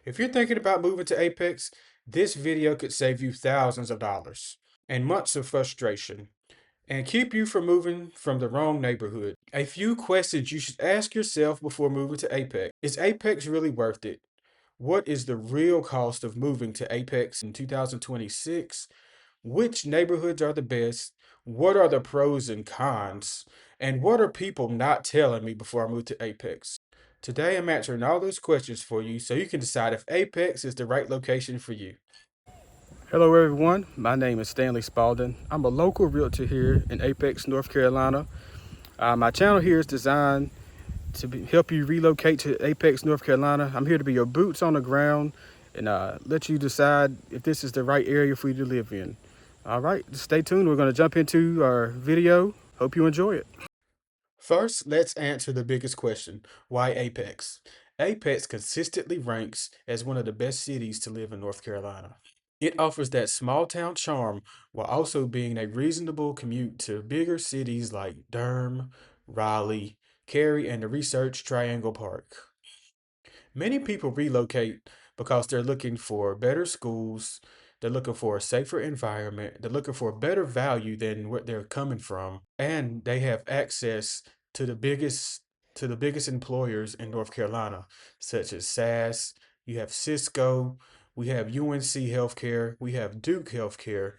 If you're thinking about moving to Apex, this video could save you thousands of dollars and months of frustration and keep you from moving from the wrong neighborhood. A few questions you should ask yourself before moving to Apex. Is Apex really worth it? What is the real cost of moving to Apex in 2026? Which neighborhoods are the best? What are the pros and cons? And what are people not telling me before I move to Apex? Today I'm answering all those questions for you so you can decide if Apex is the right location for you. Hello everyone, my name is Stanley Spalding. I'm a local realtor here in Apex, North Carolina. My channel here is designed to help you relocate to Apex, North Carolina. I'm here to be your boots on the ground and let you decide if this is the right area for you to live in. All right, stay tuned. We're going to jump into our video. Hope you enjoy it. First, let's answer the biggest question. Why Apex? Apex consistently ranks as one of the best cities to live in North Carolina. It offers that small town charm while also being a reasonable commute to bigger cities like Durham, Raleigh, Cary, and the Research Triangle Park. Many people relocate because they're looking for better schools, they're looking for a safer environment, they're looking for a better value than what they're coming from, and they have access to the biggest employers in North Carolina, such as SAS, you have Cisco, we have UNC Healthcare, we have Duke Healthcare.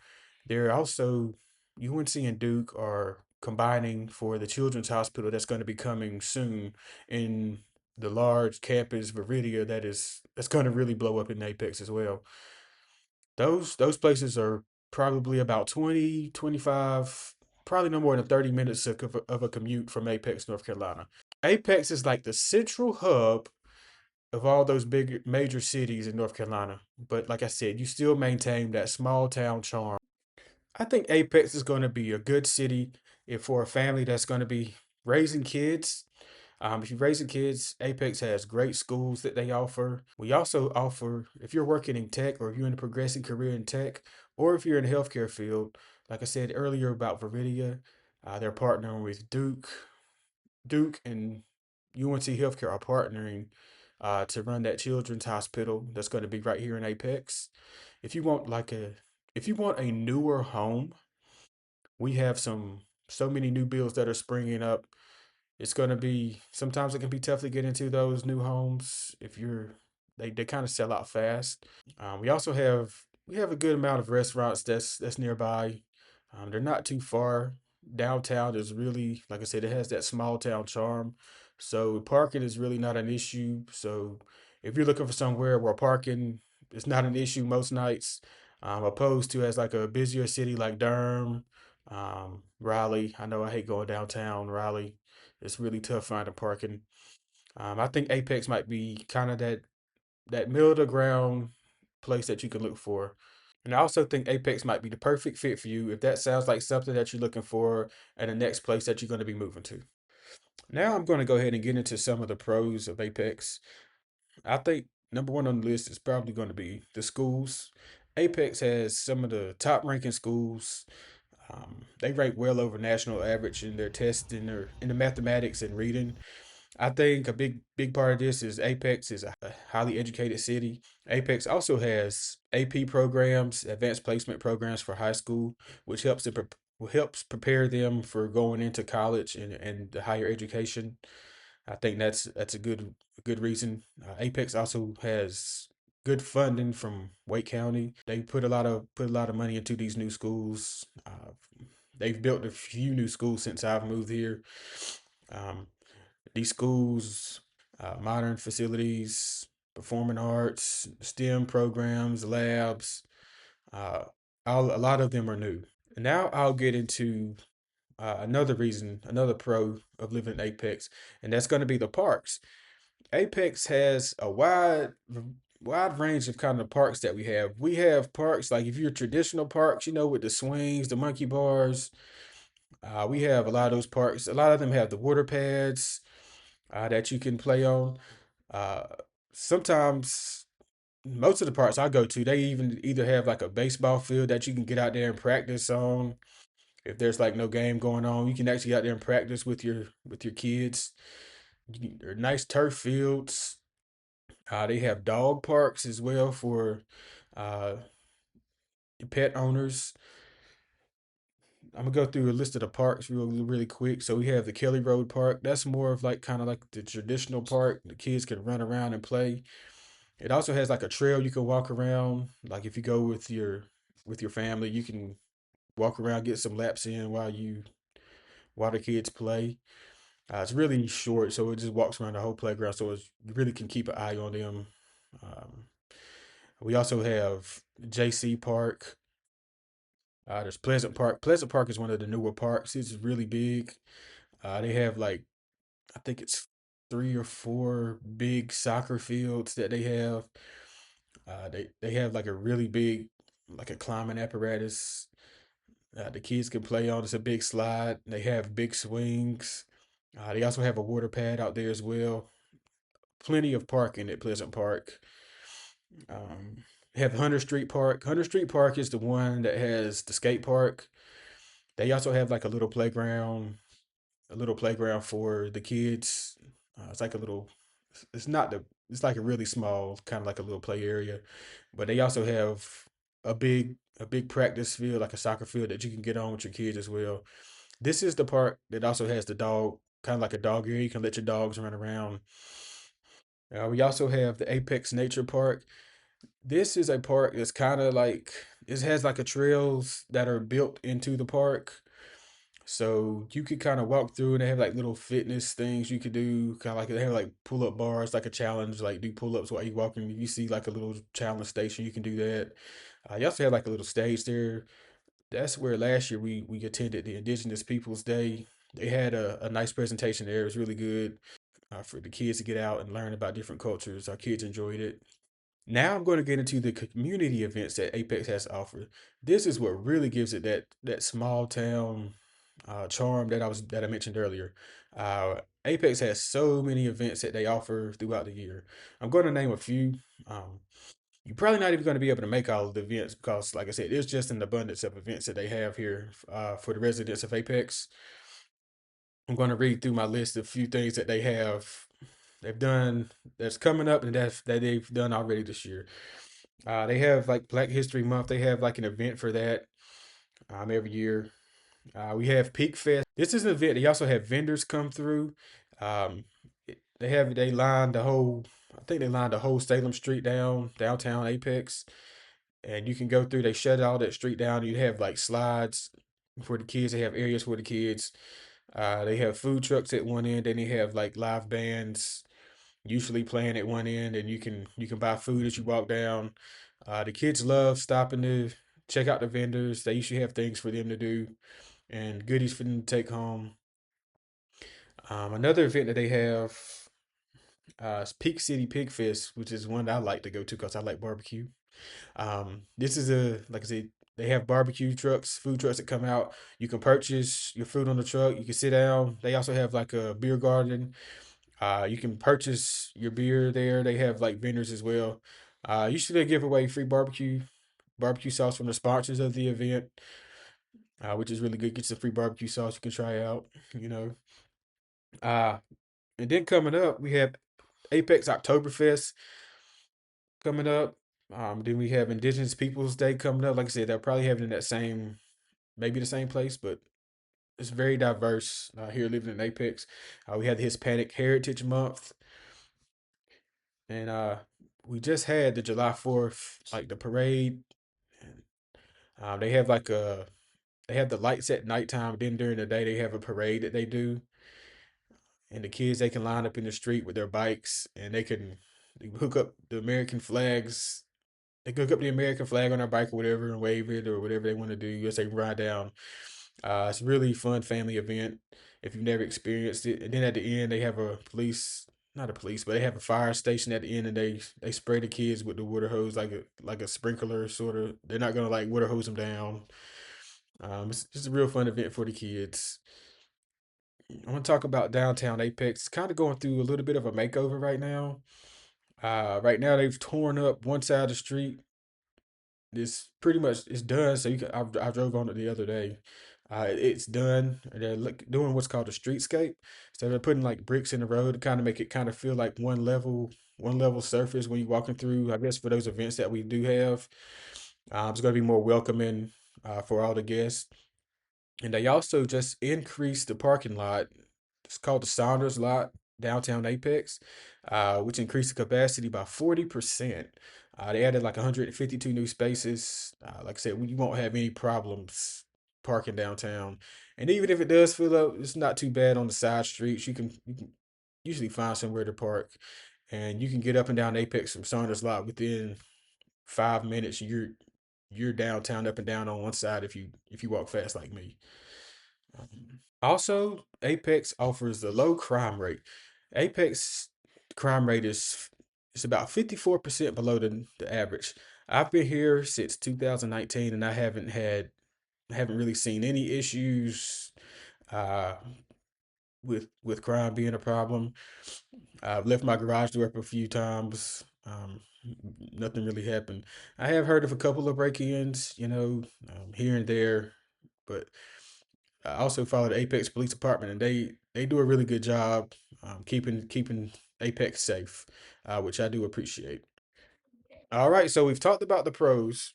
There are also UNC and Duke are combining for the Children's Hospital that's going to be coming soon in the large campus Viridia that's going to really blow up in Apex as well. Those places are probably about 20, 25, probably no more than 30 minutes of a commute from Apex, North Carolina. Apex is like the central hub of all those big major cities in North Carolina. But like I said, you still maintain that small town charm. I think Apex is going to be a good city if for a family that's going to be raising kids. If you're raising kids, Apex has great schools that they offer. We also offer, if you're working in tech or if you're in a progressing career in tech, or if you're in the healthcare field, like I said earlier about Viridia, they're partnering with Duke and UNC Healthcare are partnering to run that children's hospital that's going to be right here in Apex. If you want like a, if you want a newer home, we have so many new builds that are springing up. It's going to be, sometimes it can be tough to get into those new homes if they kind of sell out fast. We have a good amount of restaurants that's nearby. They're not too far. Downtown is really, like I said, it has that small town charm. So parking is really not an issue. So if you're looking for somewhere where parking is not an issue most nights, opposed to as like a busier city like Durham, Raleigh. I know I hate going downtown Raleigh. It's really tough finding parking. I think Apex might be kind of that middle of the ground place that you can look for. And I also think Apex might be the perfect fit for you if that sounds like something that you're looking for at the next place that you're going to be moving to. Now I'm going to go ahead and get into some of the pros of Apex. I think number one on the list is probably going to be the schools. Apex has some of the top ranking schools. They rate well over national average in their tests in the mathematics and reading. I think a big part of this is Apex is a highly educated city. Apex also has AP programs, advanced placement programs for high school, which helps prepare them for going into college and the higher education. I think that's a good reason. Apex also has good funding from Wake County. They put a lot of money into these new schools. They've built a few new schools since I've moved here. Um, these schools, modern facilities, performing arts, STEM programs, labs, uh, a lot of them are new. And now I'll get into another reason, another pro of living in Apex, and that's going to be the parks. Apex has a wide range of kind of parks that we have. We have parks like if you're traditional parks, with the swings, the monkey bars. We have a lot of those parks. A lot of them have the water pads that you can play on. Uh, Sometimes most of the parks I go to, they even either have like a baseball field that you can get out there and practice on. If there's like no game going on, you can actually get out there and practice with your kids. There are nice turf fields. They have dog parks as well for uh, pet owners. I'm gonna go through a list of the parks really quick. So we have the Kelly Road Park. That's more of like kind of like the traditional park. The kids can run around and play. It also has like a trail you can walk around. Like if you go with your family, you can walk around, get some laps in while the kids play. It's really short, so it just walks around the whole playground, so you really can keep an eye on them. Um, we also have JC Park. There's Pleasant Park. Pleasant Park is one of the newer parks. It's really big. They have like I think it's three or four big soccer fields that they have. They have like a really big like a climbing apparatus. The kids can play on. It's a big slide. They have big swings. They also have a water pad out there as well. Plenty of parking at Pleasant Park. Um, have Hunter Street Park. Hunter Street Park is the one that has the skate park. They also have like a little playground for the kids. It's like a little, it's not the, it's like a really small, kind of like a little play area. But they also have a big practice field, like a soccer field that you can get on with your kids as well. This is the park that also has the dog, kind of like a dog area. You can let your dogs run around. We also have the Apex Nature Park. This is a park that's kind of like it has like a trails that are built into the park. So you could kind of walk through and they have like little fitness things you could do. Kind of like they have like pull up bars, like a challenge, like do pull ups while you walking. You see like a little challenge station, you can do that. You also have like a little stage there. That's where last year we attended the Indigenous Peoples Day. They had a nice presentation there. It was really good for the kids to get out and learn about different cultures. Our kids enjoyed it. Now I'm going to get into the community events that Apex has to offer. This is what really gives it that small town charm that I mentioned earlier. Apex has so many events that they offer throughout the year. I'm going to name a few. Um, you're probably not even going to be able to make all of the events because, like I said, there's just an abundance of events that they have here for the residents of Apex. I'm going to read through my list of few things that they've done that's coming up and that they've done already this year. They have like Black History Month. They have like an event for that every year. We have Peak Fest. This is an event. They also have vendors come through. They lined the whole. I think they lined the whole Salem Street downtown Apex, and you can go through. They shut all that street down. You have like slides for the kids. They have areas for the kids. They have food trucks at one end. Then they have like live bands usually playing at one end, and you can buy food as you walk down. The kids love stopping to check out the vendors. They usually have things for them to do and goodies for them to take home. Another event that they have is Peak City Pig Fest, which is one that I like to go to because I like barbecue. This is like I said, they have barbecue trucks, food trucks that come out. You can purchase your food on the truck. You can sit down. They also have like a beer garden. You can purchase your beer there. They have like vendors as well. Usually they give away free barbecue sauce from the sponsors of the event, which is really good. Get some free barbecue sauce you can try out. You know, uh, and then coming up we have Apex Oktoberfest coming up. Then we have Indigenous Peoples Day coming up. Like I said, they'll probably have it in that same, maybe the same place, but it's very diverse here living in Apex. We have the Hispanic Heritage Month, and we just had the July 4th, like the parade. And, they have they have the lights at nighttime. Then during the day, they have a parade that they do, and the kids they can line up in the street with their bikes, and they hook up the American flags. They can hook up the American flag on their bike or whatever and wave it or whatever they want to do as they ride down. It's a really fun family event if you've never experienced it. And then at the end, they have not a police, but they have a fire station at the end, and they spray the kids with the water hose like a sprinkler sort of. They're not gonna like water hose them down. It's just a real fun event for the kids. I want to talk about downtown Apex. It's kind of going through a little bit of a makeover right now. Right now they've torn up one side of the street. It's done. So I drove on it the other day. It's done. They're doing what's called a streetscape. So they're putting like bricks in the road to kind of make it kind of feel like one level. one level surface when you're walking through. I guess for those events that we do have, it's going to be more welcoming for all the guests. And they also just increased the parking lot. It's called the Saunders Lot, downtown Apex, which increased the capacity by 40%. They added like 152 new spaces. Like I said, you won't have any problems parking downtown. And even if it does fill up, it's not too bad on the side streets. You can usually find somewhere to park, and you can get up and down Apex from Saunders Lot within 5 minutes. You're downtown up and down on one side if you walk fast like me. Also, Apex offers a low crime rate. Apex crime rate is about 54% below the average. I've been here since 2019 and I haven't really seen any issues uh with crime being a problem. I've left my garage door up a few times. Nothing really happened. I have heard of a couple of break-ins, here and there, but I also follow the Apex Police Department, and they do a really good job keeping Apex safe, which I do appreciate. All right, so we've talked about the pros.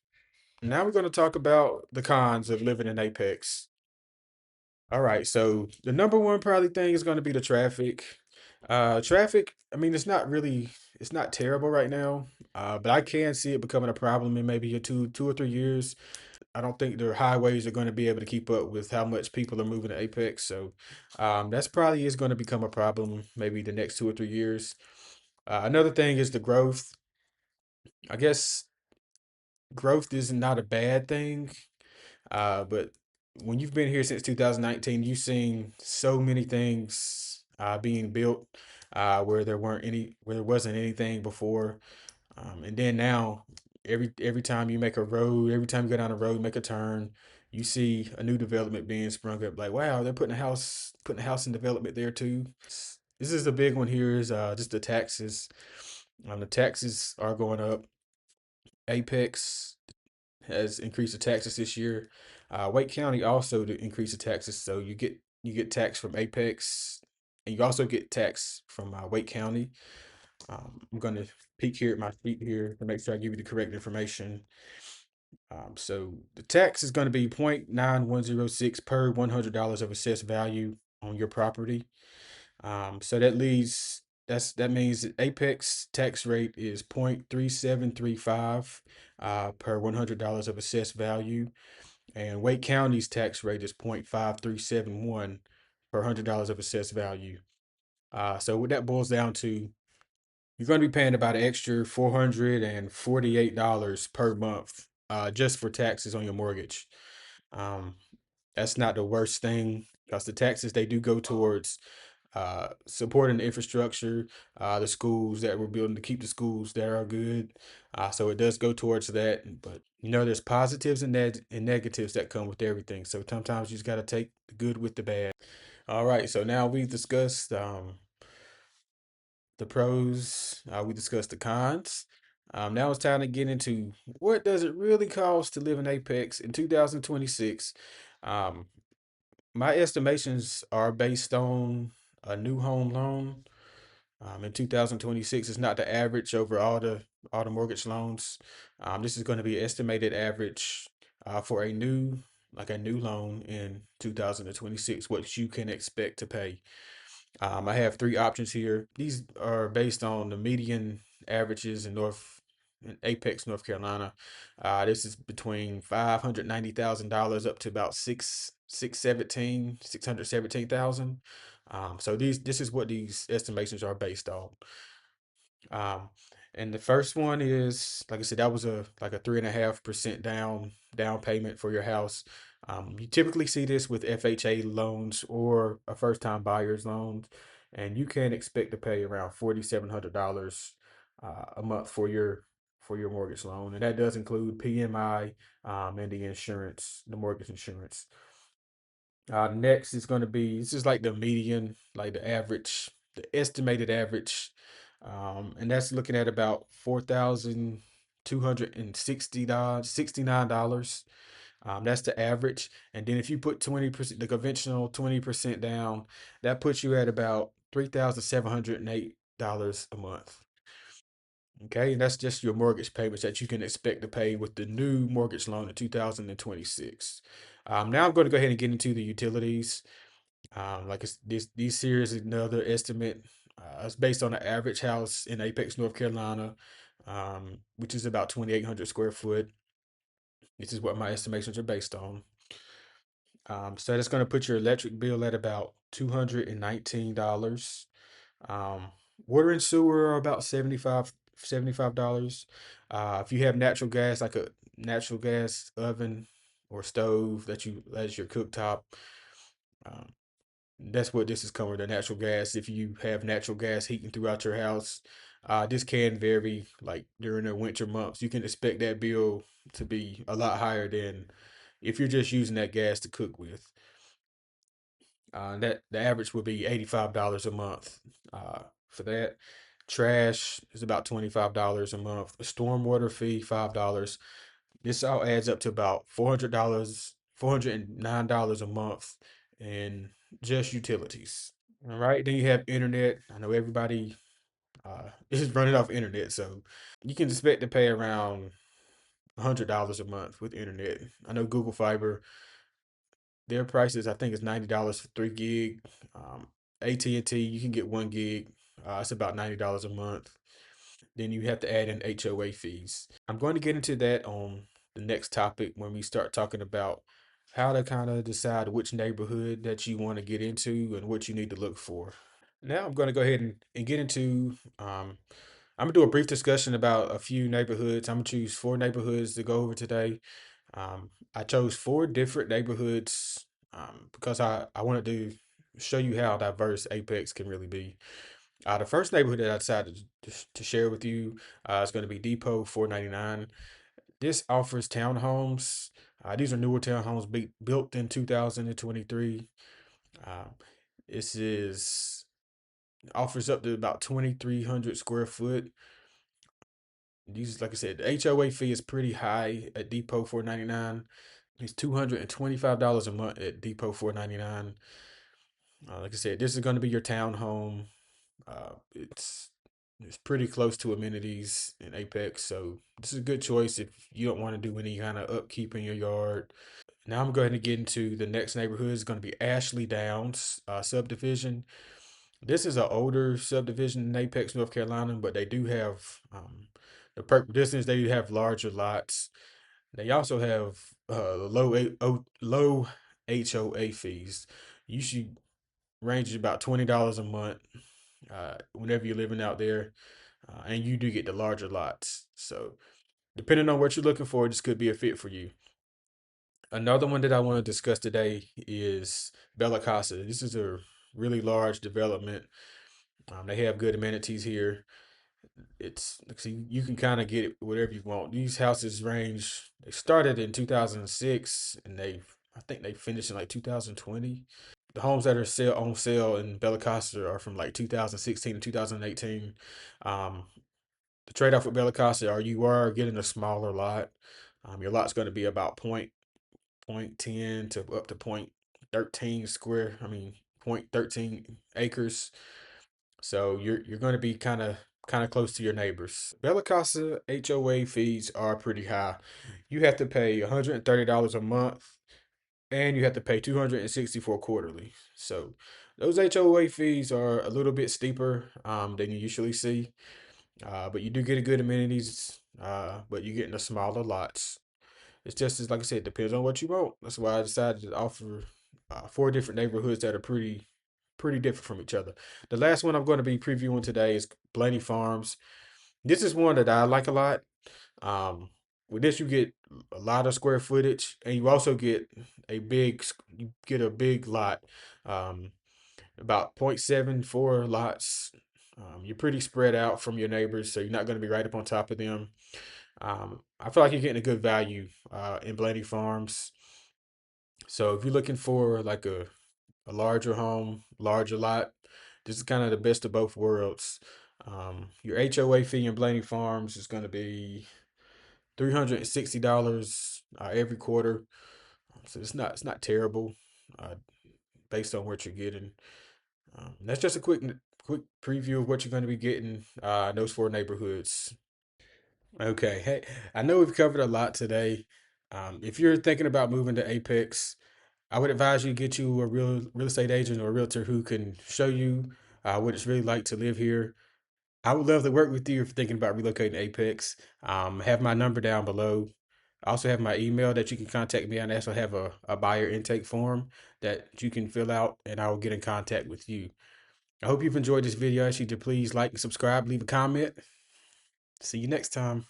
Now we're going to talk about the cons of living in Apex. All right, so the number one probably thing is going to be the traffic. Traffic, I mean, it's not terrible right now, but I can see it becoming a problem in maybe 2 or 3 years. I don't think the highways are going to be able to keep up with how much people are moving to Apex. So that's probably is going to become a problem maybe the next 2 or 3 years. Another thing is the growth. I guess growth is not a bad thing, but when you've been here since 2019, you've seen so many things being built where there wasn't anything before. And then now, every time you make a road, every time you go down a road, make a turn, you see a new development being sprung up. Like, wow, they're putting a house in development there too. This is the big one here is just the taxes. The taxes are going up. Apex has increased the taxes this year. Wake County also to increase the taxes, so you get tax from Apex, and you also get tax from Wake County. I'm gonna peek here at my sheet here to make sure I give you the correct information. So the tax is going to be 0.9106 per $100 of assessed value on your property. So that means that Apex tax rate is 0.3735 per $100 of assessed value, and Wake County's tax rate is 0.5371 per $100 of assessed value. So what that boils down to, you're going to be paying about an extra $448 per month just for taxes on your mortgage. Um, that's not the worst thing because the taxes they do go towards supporting the infrastructure, the schools that we're building to keep the schools that are good. So it does go towards that. But there's positives and negatives that come with everything. So sometimes you just got to take the good with the bad. All right. So now we've discussed the pros, we discussed the cons. Now it's time to get into what does it really cost to live in Apex in 2026. Um, my estimations are based on a new home loan. In 2026, it's not the average over all the mortgage loans. This is going to be estimated average for a new loan in 2026, what you can expect to pay. I have three options here. These are based on the median averages in Apex, North Carolina. This is between $590,000 up to about 617,000. So this is what these estimations are based on. Um, and the first one is, like I said, that was a 3.5% down payment for your house. You typically see this with FHA loans or a first time buyer's loan, and you can expect to pay around $4,700 a month for your mortgage loan, and that does include PMI and the mortgage insurance. Next is going to be this is like the median, like the average, the estimated average, and that's looking at about $4,260 $69. That's the average, and then if you put 20%, the conventional 20% down, that puts you at about $3,708 a month. Okay, and that's just your mortgage payments that you can expect to pay with the new mortgage loan in 2026. Now I'm going to go ahead and get into the utilities. These series is another estimate. It's based on an average house in Apex, North Carolina, which is about 2,800 square foot. This is what my estimations are based on. So that's going to put your electric bill at about $219. Um, Water and sewer are about $75. If you have natural gas, like a natural gas oven or stove that you as your cooktop, um, that's what this is covering, the natural gas. If you have natural gas heating throughout your house, this can vary. Like during the winter months, you can expect that bill to be a lot higher than if you're just using that gas to cook with. That the average would be $85 a month. For that, trash is about $25 a month. A stormwater fee $5. This all adds up to about $400, $409 a month in just utilities. All right, then you have internet. I know everybody is running off internet, so you can expect to pay around $100 a month with internet. I know Google Fiber, their prices, I think, is $90 for 3 gig. AT&T, you can get 1 gig. It's about $90 a month. Then you have to add in HOA fees. I'm going to get into that on the next topic when we start talking about how to kind of decide which neighborhood that you want to get into and what you need to look for. Now I'm going to go ahead and get into I'm gonna do a brief discussion about a few neighborhoods. I'm gonna choose 4 neighborhoods to go over today. I chose 4 different neighborhoods because I wanted to show you how diverse Apex can really be. The first neighborhood that I decided to share with you is going to be Depot 499. This offers townhomes. These are newer townhomes built in 2023. Um, this is offers up to about 2,300 square foot. These, like I said, the HOA fee is pretty high at Depot 499. It's $225 a month at Depot 499. Like I said, this is going to be your townhome. It's pretty close to amenities in Apex, so this is a good choice if you don't want to do any kind of upkeep in your yard. Now I'm going to get into the next neighborhood. It's going to be Ashley Downs subdivision. This is an older subdivision in Apex, North Carolina, but they do have the purpose distance. They do have larger lots. They also have low HOA fees. You should range about $20 a month whenever you're living out there, and you do get the larger lots. So depending on what you're looking for, this could be a fit for you. Another one that I want to discuss today is Bella Casa. This is a really large development. They have good amenities here. It's like, see, you can kind of get it whatever you want. These houses range. They started in 2006, and I think they finished in like 2020. The homes that are sale on sale in Bella Casa are from like 2016 to 2018. Um, the trade off with Bella Casa are you are getting a smaller lot. Your lot's going to be about point 10 to up to point 13 square. I mean, point 13 acres. So you're going to be kind of close to your neighbors. Bella Casa HOA fees are pretty high. You have to pay $130 a month, and you have to pay 264 quarterly. So those HOA fees are a little bit steeper than you usually see. But you do get a good amenities, but you get in the smaller lots. It's just as like I said, depends on what you want. That's why I decided to offer 4 different neighborhoods that are pretty different from each other. The last one I'm going to be previewing today is Blaney Farms. This is one that I like a lot. Um, with this, you get a lot of square footage, and you also get you get a big lot, um, about 0.74 lots. You're pretty spread out from your neighbors, so you're not going to be right up on top of them. I feel like you're getting a good value in Blaney Farms. So if you're looking for like a larger home, larger lot, this is kind of the best of both worlds. Your HOA fee in Blaney Farms is going to be $360 every quarter. So it's not terrible uh, based on what you're getting. That's just a quick preview of what you're going to be getting in those 4 neighborhoods. Okay. Hey, I know we've covered a lot today. If you're thinking about moving to Apex, I would advise you get you a real estate agent or a realtor who can show you what it's really like to live here. I would love to work with you if you're thinking about relocating to Apex. Have my number down below. I also have my email that you can contact me on. I also have a buyer intake form that you can fill out, and I will get in contact with you. I hope you've enjoyed this video. I ask you to please like and subscribe, leave a comment. See you next time.